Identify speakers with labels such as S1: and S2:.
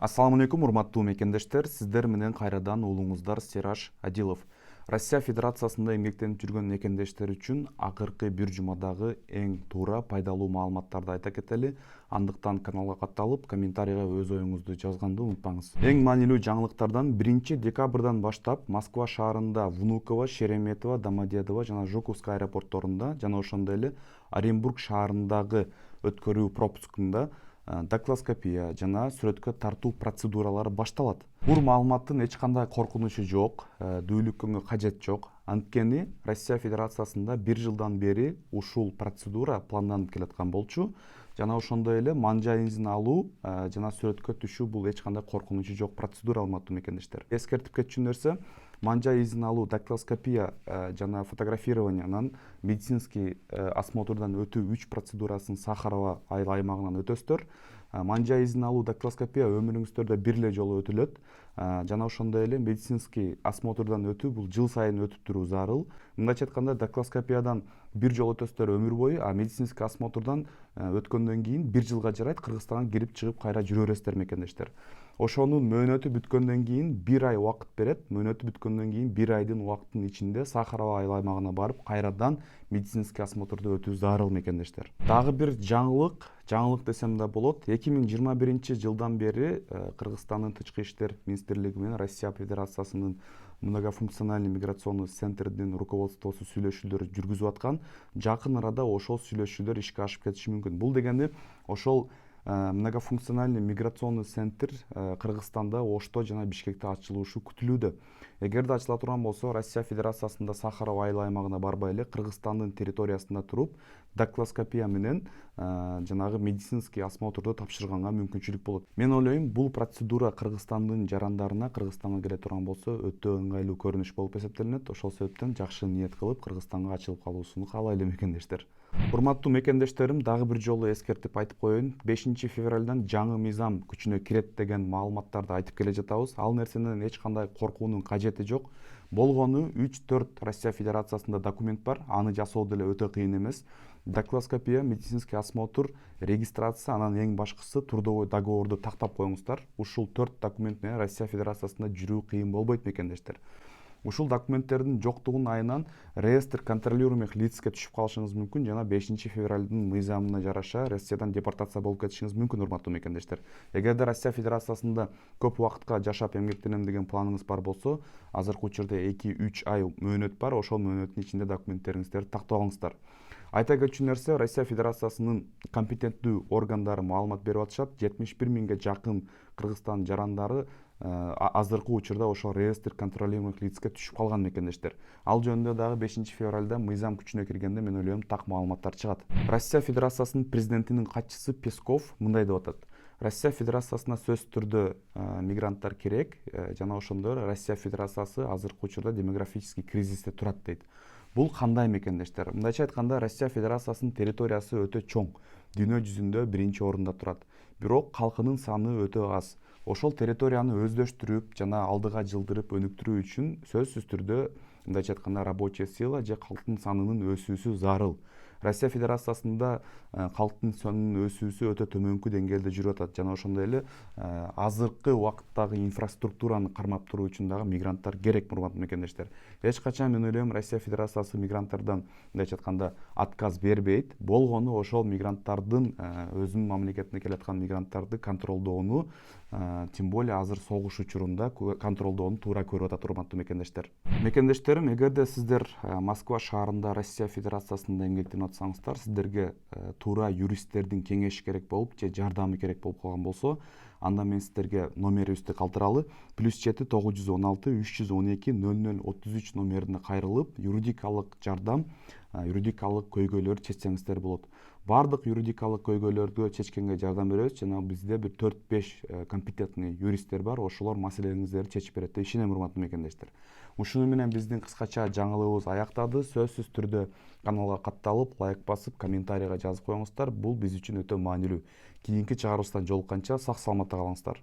S1: Ассаламу алейкум, урматтуу мекендештер. Сиздер менен кайрадан уулуңуздар Сераж Адилов. Россия Федерациясында эмгектенип жүргөн мекендештер үчүн акыркы бир жумадагы эң туура, пайдалуу маалыматтарды айта кетели. Андыктан каналга катталып, комментарийга өз оюңузду жазганды унутпаңыз. Эң маанилүү жаңылыктардан 1 декабрдан баштап Москва шаарында Внуково, Шереметово, Домодедово жана Жуковский аэропортторунда жана ошондой эле Оренбург шаарындагы өткөрүү пропускунда дактилоскопия жана сүрөткө тартуу процедуралары башталат. Бул маалыматтын эч кандай коркунучу жок, дүүлүккөнгө кажет жок. Анткени Россия Федерациясында 1 жылдан бери ушул процедура планданып келаткан болчу. Жана ошондой эле манжа изин алуу жана сүрөткө түшүү бул эч кандай коркунучу жок процедура, урматтуу мекендештер. Эскертип кетчү нерсе, манжа изин алуу, дактилоскопия жана фотографирование, анан медицинский осмотрдан өтүү 3 процедурасын Сахарова айыл аймагынан өтөсүздөр. Манжа изин алуу, дактилоскопия өмүрүңүздөрдө бир эле жолу өтүлөт. Жана ошондой эле медицинский осмотрдан өтүү бул жыл сайын өтүп туруу зарыл. Мындайча айтканда, дактилоскопиядан бир жолу өтөсүздөр өмүр бою, а медицинский осмотрдан өткөндөн кийин 1 жылга жарайт Кыргызстанга кирип чыгып кайра жүрө бересиздер мекендештер. Ошонун мөөнөтү бүткөндөн кийин 1 ай убакыт берет. Мөөнөтү бүткөндөн кийин 1 айдын убакытынын ичинде Сахарова айыл аймагына барып, кайрадан медицинский осмотрду өтүү зарыл мекендештер. Дагы бир жаңылык десем да болот. 2021 жылдан бери Кыргызстандын Тышкы иштер министрлиги менен Россия Федерациясынын многофункциональный миграционный центринин руководствосу сүйлөшүүлөр жүргүзүп аткан. Жакын арада ошол сүйлөшүүлөр ишке ашып кетиши мүмкүн. Бул дегени ошол многофункциональный миграционный центр Кыргызстанда Ошто жана Бишкекте ачылышы күтүлүүдө. Эгерде ачыла турган болсо, Россия Федерациясында Сахарова айыл аймагына барбай эле Кыргызстандын территориясында туруп, дактилоскопия менен жанагы медицинский осмотрду тапшырганга мүмкүнчүлүк болот. Мен ойлойм, бул процедура Кыргызстандын жарандарына, Кыргызстанга келе турган болсо, өтө ыңгайлуу көрүнүш болуп эсептелинет. Ошол себептен жакшы ниет кылып Кыргызстанга ачылып калуусуну каалайлы мекендештер. Урматтуу мекендештерим, дагы бир жолу эскертип айтып коеюн. 5 февралдан жаңы мыйзам күчүнө кирет деген маалыматтарды айтып келе жатабыз. Ал нерсенен эч кандай коркуунун кажети жок. Болгону 3-4 Россия Федерациясында документ бар. Аны жасоо деле өтө кыйын эмес. Дактилоскопия, медицинский осмотр, регистрация, анан эң башкысы трудовой договорду тактап коюңуздар. Ушул 4 документ менен Россия Федерациясында жүрүү кыйын болбойт мекендештер. Ушул документтердин жоктугунун айынан реестр контролируемых лицке түшүп калышыңыз мүмкүн жана 5 февралдын мыйзамына жараша Россиядан депортация болуп кетишиңиз мүмкүн, урматтуу мекендештер. Эгерде Россия Федерациясында көп убакытка жашап эмгектенем деген планыңыз бар болсо, азыркы учурда 2-3 ай мөөнөт бар. Ошол мөөнөттүн ичинде документтериңиздерди тактап алыңыздар. Айта кетчү нерсе, Россия Федерациясынын компетенттүү органдары маалымат берип атышат. 71 миңге жакын Кыргызстан жарандары азыркы учурда ошол реестр контролируемых лицке түшүп калган мекендештер. Ал жөнүндө дагы 5 февралда мыйзам күчүнө киргенде мен ойлойм так маалыматтар чыгат. Россия Федерациясынын президентинин катчысы Песков мындай деп атат. Россия Федерациясына сөзсүз түрдө мигранттар керек, жана ошондой Россия Федерациясы азыркы учурда демографический кризисте турат дейт. Бул кандай мекендештер? Мындайча айтканда, Россия Федерациясынын территориясы өтө чоң. Дүйнө жүзүндө 1-орунда турат. Бирок калкынын саны өтө аз. Ошол территорияны өздөштүрүп жана алдыга жылдырып өнүктүрүү үчүн сөзсүз түрдө мындайча айтканда рабочая сила же калктын санынын өсүүсү зарыл. Россия Федерациясында калктын санынын өсүүсү өтө төмөнкү деңгээлде жүрүп атат жана ошондой эле азыркы убакыттагы инфраструктураны кармап туруу үчүн дагы мигранттар керек, урматтуу мекендештер. Эч качан мен ойлойм Россия Федерациясы мигранттардан мындайча айтканда отказ бербейт. Болгону ошол мигранттардын өзүнүн мамлекетине келаткан мигранттарды контролдоону, тем более азыр согуш учурунда контролдоону туура көрүп атат, урматтуу мекендештер. Мекендештерим, эгерде сиздер Москва шаарында Россия Федерациясында эмгектенип атсаңыздар, сиздерге туура юристтердин кеңеши керек болуп же жардамы керек болуп калган болсо, анда мен сиздерге номерибизди калтыралы. +7 916 312 0033 номерине кайрылып, юридикалык жардам, юридикалык көйгөйлөрдү чечсеңиздер болот. Бардык юридикалык көйгөйлөрдү чечкенге жардам беребиз. Жана бизде бир 4-5 компетентный юристтер бар. Ошолор маселеңиздерди чечип берет деп ишенем, урматтуу мекендештер. Ушуну менен биздин кыскача жаңылыгыбыз аяктады. Сөзсүз түрдө каналга катталып, лайк басып, комментарийга жазып коюңуздар. Бул биз үчүн өтө маанилүү. Кийинки чыгарылыштан жолукканча сак саламатта калыңыздар.